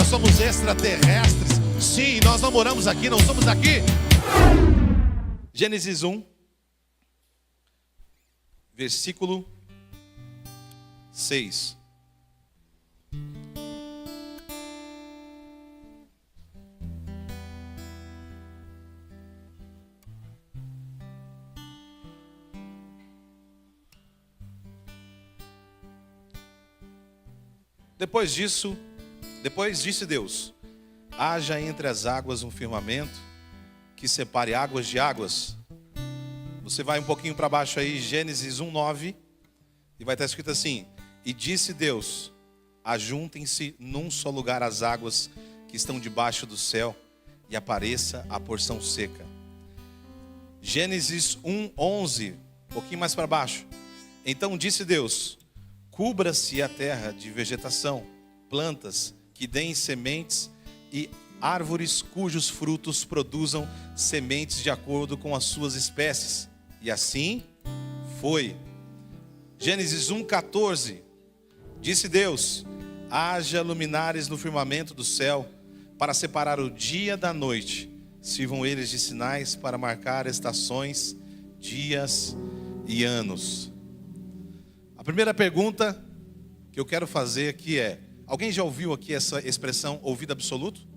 somos extraterrestres. Sim, nós não moramos aqui, não somos daqui. Gênesis 1, versículo 6. Depois disse Deus: haja entre as águas um firmamento que separe águas de águas. Você vai um pouquinho para baixo aí, Gênesis 1:9, e vai estar escrito assim: e disse Deus: ajuntem-se num só lugar as águas que estão debaixo do céu, e apareça a porção seca. Gênesis 1:11, um pouquinho mais para baixo. Então disse Deus: cubra-se a terra de vegetação, plantas que deem sementes e árvores cujos frutos produzam sementes de acordo com as suas espécies. E assim foi. Gênesis 1:14. Disse Deus: haja luminares no firmamento do céu para separar o dia da noite. Sirvam eles de sinais para marcar estações, dias e anos. A primeira pergunta que eu quero fazer aqui é: alguém já ouviu aqui essa expressão ouvido absoluto?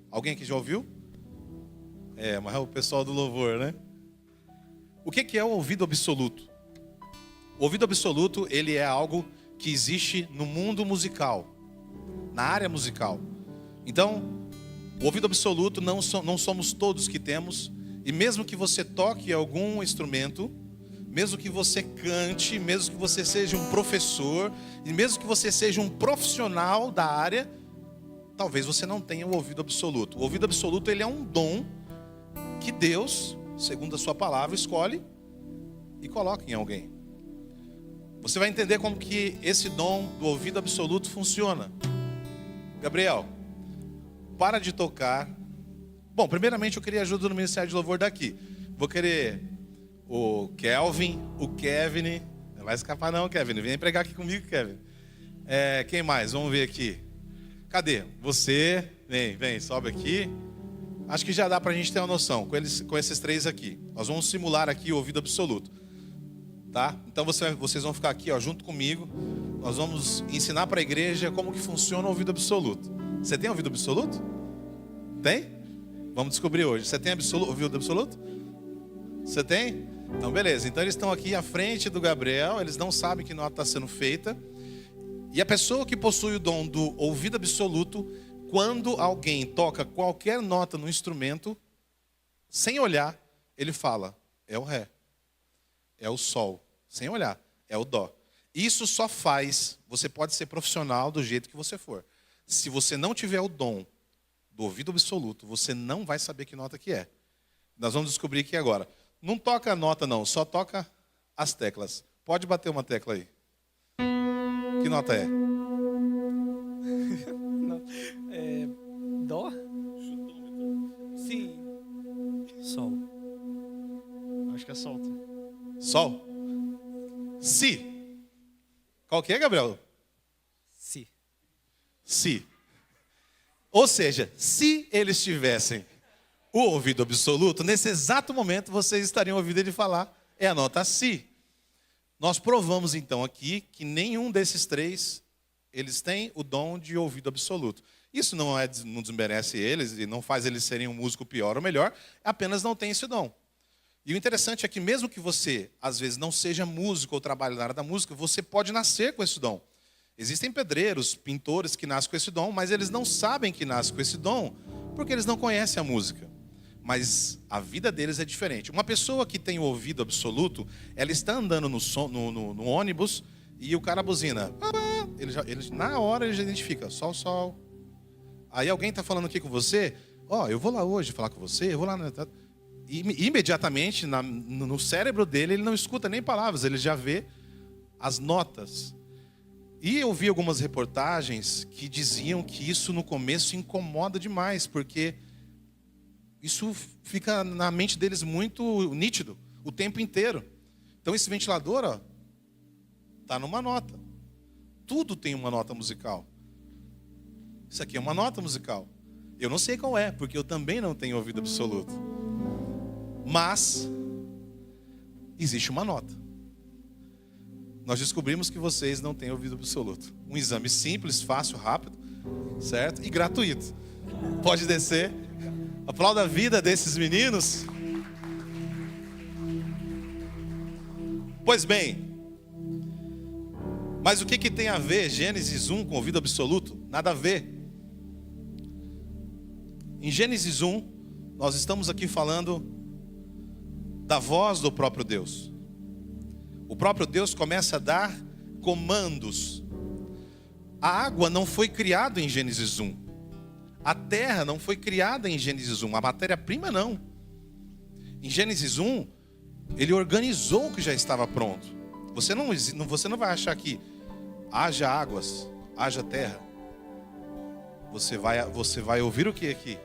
Alguém aqui já ouviu? Mas é o pessoal do louvor, né? O que é o ouvido absoluto? O ouvido absoluto, ele é algo que existe no mundo musical, na área musical. Então, o ouvido absoluto não somos todos que temos. E mesmo que você toque algum instrumento, mesmo que você cante, mesmo que você seja um professor, e mesmo que você seja um profissional da área, talvez você não tenha o ouvido absoluto. O ouvido absoluto, ele é um dom que Deus, segundo a sua palavra, escolhe e coloca em alguém. Você vai entender como que esse dom do ouvido absoluto funciona. Gabriel, para de tocar. Bom, primeiramente eu queria ajuda no Ministério de Louvor daqui. Vou querer o Kelvin, o Kevin. Não vai escapar não, Kevin. Vem pregar aqui comigo, Kevin. Quem mais? Vamos ver aqui. Cadê? Você. Vem, sobe aqui. Acho que já dá pra gente ter uma noção com esses três aqui. Nós vamos simular aqui o ouvido absoluto. Tá? Então vocês vão ficar aqui, ó, junto comigo. Nós vamos ensinar para a igreja como que funciona o ouvido absoluto. Você tem ouvido absoluto? Tem? Vamos descobrir hoje. Você tem ouvido absoluto? Você tem? Então beleza. Então eles estão aqui à frente do Gabriel. Eles não sabem que nota está sendo feita. E a pessoa que possui o dom do ouvido absoluto, quando alguém toca qualquer nota no instrumento, sem olhar, ele fala: é o ré, é o sol. Sem olhar, é o dó. Isso só faz, você pode ser profissional do jeito que você for. Se você não tiver o dom do ouvido absoluto, você não vai saber que nota que é. Nós vamos descobrir aqui agora. Não toca a nota não, só toca as teclas. Pode bater uma tecla aí. Que nota é? Dó? Sim. Sol. Acho que é sol. Sol? Si. Qual que é, Gabriel? Si. Si. Ou seja, se eles tivessem o ouvido absoluto, nesse exato momento vocês estariam ouvindo ele falar, é a nota Si. Nós provamos então aqui que nenhum desses três, eles têm o dom de ouvido absoluto. Isso não desmerece eles e não faz eles serem um músico pior ou melhor, apenas não tem esse dom. E o interessante é que mesmo que você, às vezes, não seja músico ou trabalhe na área da música, você pode nascer com esse dom. Existem pedreiros, pintores que nascem com esse dom, mas eles não sabem que nascem com esse dom porque eles não conhecem a música. Mas a vida deles é diferente. Uma pessoa que tem o ouvido absoluto, ela está andando no ônibus e o cara buzina. Ele, na hora ele já identifica, sol. Aí alguém está falando aqui com você, eu vou lá hoje falar com você, eu vou lá... E imediatamente no cérebro dele ele não escuta nem palavras, ele já vê as notas. E eu vi algumas reportagens que diziam que isso no começo incomoda demais, porque isso fica na mente deles muito nítido o tempo inteiro. Então esse ventilador está numa nota. Tudo tem uma nota musical. Isso aqui é uma nota musical. Eu não sei qual é, porque eu também não tenho ouvido absoluto. Mas existe uma nota. Nós descobrimos que vocês não têm ouvido absoluto. Um exame simples, fácil, rápido, certo? E gratuito. Pode descer. Aplauda a vida desses meninos. Pois bem, mas o que tem a ver Gênesis 1 com ouvido absoluto? Nada a ver. Em Gênesis 1, nós estamos aqui falando da voz do próprio Deus. O próprio Deus começa a dar comandos. A água não foi criada em Gênesis 1. A terra não foi criada em Gênesis 1. A matéria-prima não. Em Gênesis 1, ele organizou o que já estava pronto. Você não vai achar que haja águas, haja terra. Você vai ouvir o que aqui?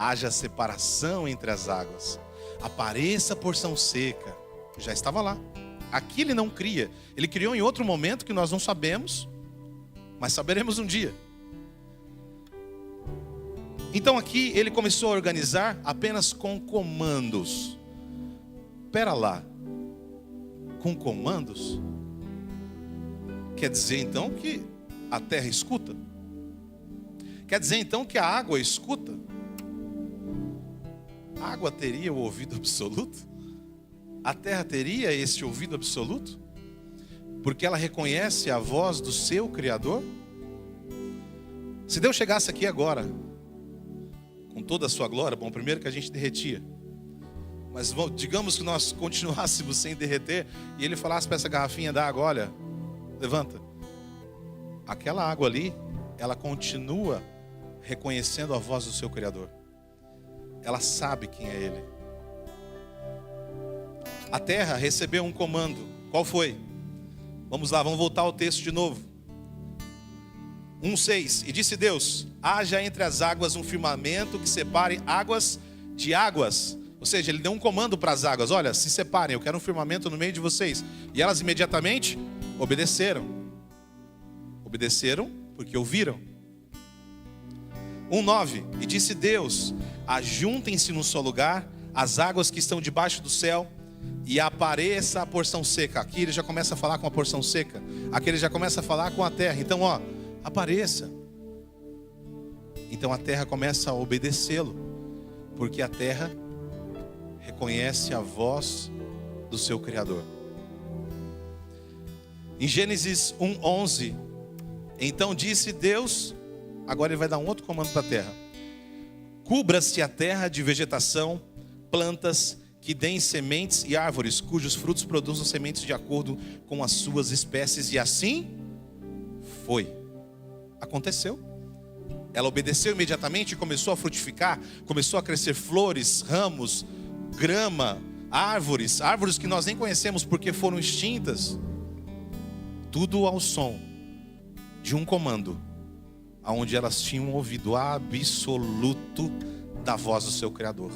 Haja separação entre as águas. Apareça a porção seca. Já estava lá. Aqui ele não cria. Ele criou em outro momento que nós não sabemos, mas saberemos um dia. Então aqui ele começou a organizar apenas com comandos. Pera lá. Com comandos? Quer dizer então que a terra escuta? Quer dizer então que a água escuta? A água teria o ouvido absoluto? A terra teria esse ouvido absoluto? Porque ela reconhece a voz do seu Criador? Se Deus chegasse aqui agora, com toda a sua glória, bom, primeiro que a gente derretia. Mas digamos que nós continuássemos sem derreter e ele falasse para essa garrafinha d'água, olha, levanta. Aquela água ali, ela continua reconhecendo a voz do seu Criador. Ela sabe quem é Ele. A terra recebeu um comando. Qual foi? Vamos lá, vamos voltar ao texto de novo. 1:6. E disse Deus: haja entre as águas um firmamento que separe águas de águas. Ou seja, ele deu um comando para as águas. Olha, se separem, eu quero um firmamento no meio de vocês. E elas imediatamente obedeceram. Obedeceram porque ouviram. 1:9. E disse Deus: ajuntem-se num só lugar as águas que estão debaixo do céu, e apareça a porção seca. Aqui ele já começa a falar com a porção seca. Aqui ele já começa a falar com a terra. Então, apareça. Então a terra começa a obedecê-lo, porque a terra reconhece a voz do seu Criador. Em Gênesis 1:11, então disse Deus, agora ele vai dar um outro comando para a terra: cubra-se a terra de vegetação, plantas que deem sementes e árvores, cujos frutos produzam sementes de acordo com as suas espécies. E assim foi. Aconteceu. Ela obedeceu imediatamente e começou a frutificar, começou a crescer flores, ramos, grama, árvores que nós nem conhecemos porque foram extintas. Tudo ao som de um comando, aonde elas tinham um ouvido absoluto da voz do seu Criador.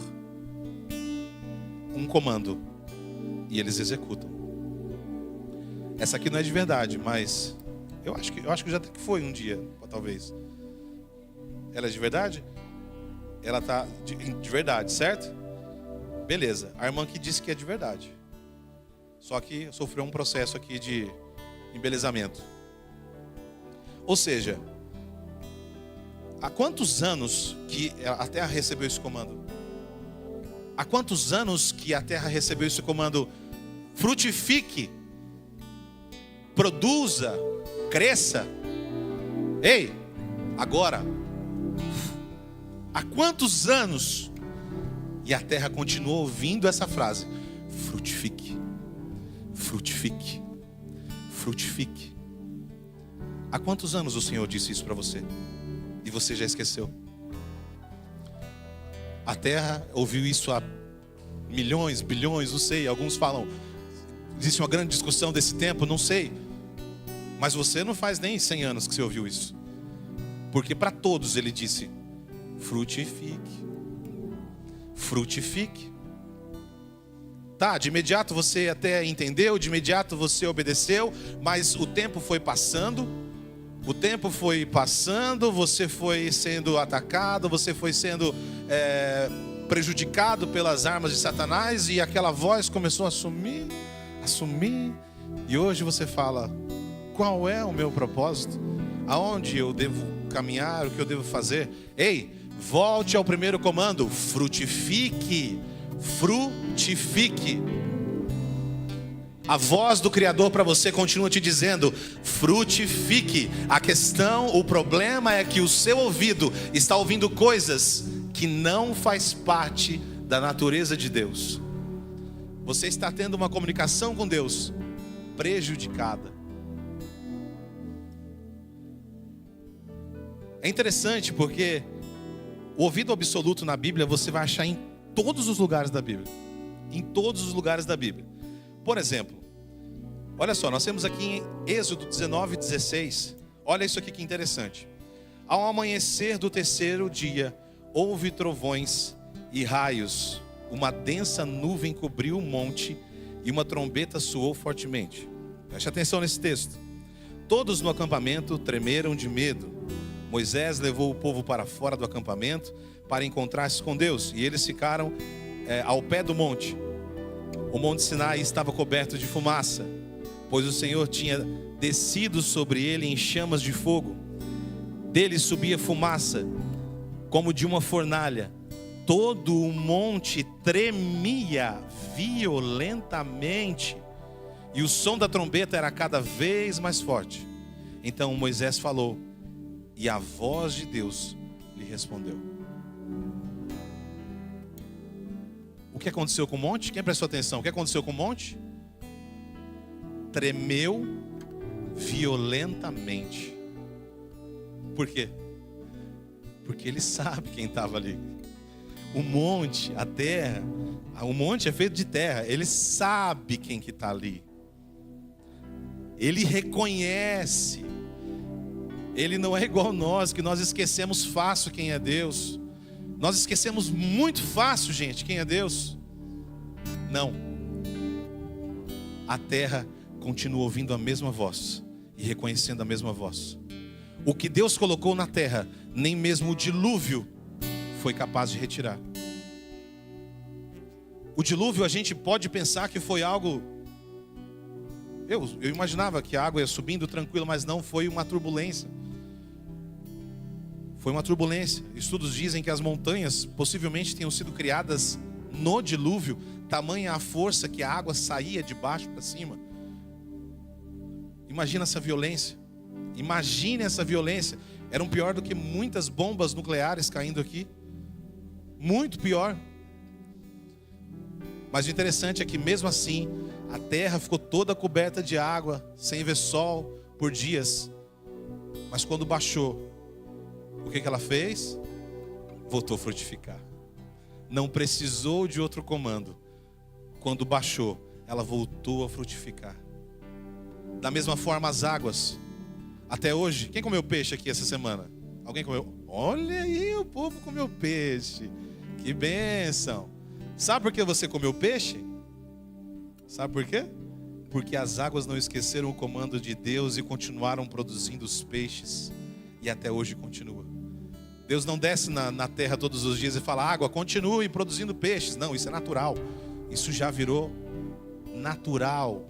Um comando, e eles executam. Essa aqui não é de verdade, mas eu acho que já até que foi um dia, talvez. Ela é de verdade? Ela está de verdade, certo? Beleza, a irmã que disse que é de verdade. Só que sofreu um processo aqui de embelezamento. Ou seja, há quantos anos que a terra recebeu esse comando? Há quantos anos que a terra recebeu esse comando? Frutifique, produza, cresça. Ei, agora, há quantos anos? E a terra continuou ouvindo essa frase: frutifique, frutifique, frutifique. Há quantos anos o Senhor disse isso para você? E você já esqueceu? A terra ouviu isso há milhões, bilhões, não sei. Alguns falam, existe uma grande discussão desse tempo, não sei. Mas você não faz nem 100 anos que você ouviu isso. Porque para todos ele disse: frutifique, frutifique. Tá, de imediato você até entendeu, de imediato você obedeceu, mas o tempo foi passando O tempo foi passando, você foi sendo atacado, você foi sendo prejudicado pelas armas de Satanás, e aquela voz começou a sumir, e hoje você fala: qual é o meu propósito? Aonde eu devo caminhar? O que eu devo fazer? Ei, volte ao primeiro comando: frutifique, frutifique. A voz do Criador para você continua te dizendo: frutifique. A questão, o problema é que o seu ouvido está ouvindo coisas que não faz parte da natureza de Deus. Você está tendo uma comunicação com Deus prejudicada. É interessante porque o ouvido absoluto na Bíblia você vai achar em todos os lugares da Bíblia. Em todos os lugares da Bíblia. Por exemplo, olha só, nós temos aqui em Êxodo 19:16. Olha isso aqui que interessante. Ao amanhecer do terceiro dia, houve trovões e raios. Uma densa nuvem cobriu o monte e uma trombeta soou fortemente. Preste atenção nesse texto. Todos no acampamento tremeram de medo. Moisés levou o povo para fora do acampamento para encontrar-se com Deus. E eles ficaram ao pé do monte. O monte Sinai estava coberto de fumaça, pois o Senhor tinha descido sobre ele em chamas de fogo. Dele subia fumaça, como de uma fornalha. Todo o monte tremia violentamente, e o som da trombeta era cada vez mais forte. Então Moisés falou, e a voz de Deus lhe respondeu. O que aconteceu com o monte? Quem prestou atenção? O que aconteceu com o monte? Tremeu violentamente. Por quê? Porque ele sabe quem estava ali. O monte, a terra, o monte é feito de terra. Ele sabe quem que está ali. Ele reconhece. Ele não é igual a nós, que nós esquecemos fácil quem é Deus. Nós esquecemos muito fácil, gente, quem é Deus. Não. A terra continua ouvindo a mesma voz e reconhecendo a mesma voz. O que Deus colocou na terra, nem mesmo o dilúvio foi capaz de retirar. O dilúvio a gente pode pensar que foi algo... Eu imaginava que a água ia subindo tranquila, mas não, foi uma turbulência. Foi uma turbulência. Estudos dizem que as montanhas possivelmente tenham sido criadas no dilúvio, tamanha a força que a água saía de baixo para cima. Imagina essa violência. Imagine essa violência. Era pior do que muitas bombas nucleares caindo aqui. Muito pior. Mas o interessante é que mesmo assim, a terra ficou toda coberta de água, sem ver sol por dias. Mas quando baixou, o que ela fez? Voltou a frutificar. Não precisou de outro comando. Quando baixou, ela voltou a frutificar. Da mesma forma as águas. Até hoje, quem comeu peixe aqui essa semana? Alguém comeu? Olha aí, o povo comeu peixe. Que bênção. Sabe por que você comeu peixe? Sabe por quê? Porque as águas não esqueceram o comando de Deus e continuaram produzindo os peixes. E até hoje continua. Deus não desce na terra todos os dias e fala, água, continue produzindo peixes. Não, isso é natural. Isso já virou natural.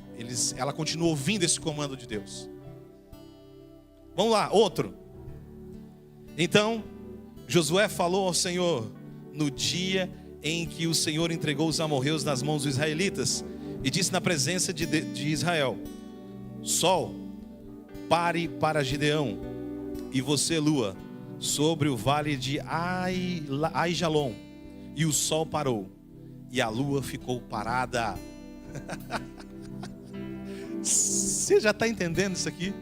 Ela continua ouvindo esse comando de Deus. Vamos lá, outro. Então, Josué falou ao Senhor no dia em que o Senhor entregou os amorreus nas mãos dos israelitas e disse na presença de Israel: Sol, pare para Gideão, e você, lua, sobre o vale de Aijalon. E o sol parou e a lua ficou parada. Você já está entendendo isso aqui?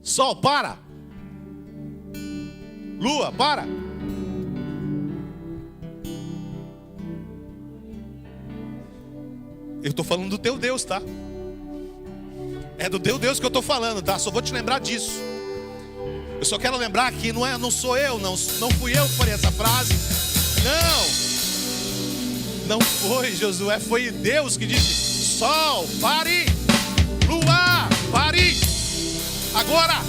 Sol, para! Lua, para! Eu estou falando do teu Deus, tá? É do teu Deus que eu estou falando, tá? Só vou te lembrar disso. Eu só quero lembrar que não sou eu, não fui eu que falei essa frase. Não foi Josué, foi Deus que disse: Sol, pare! Lua, pare! Agora!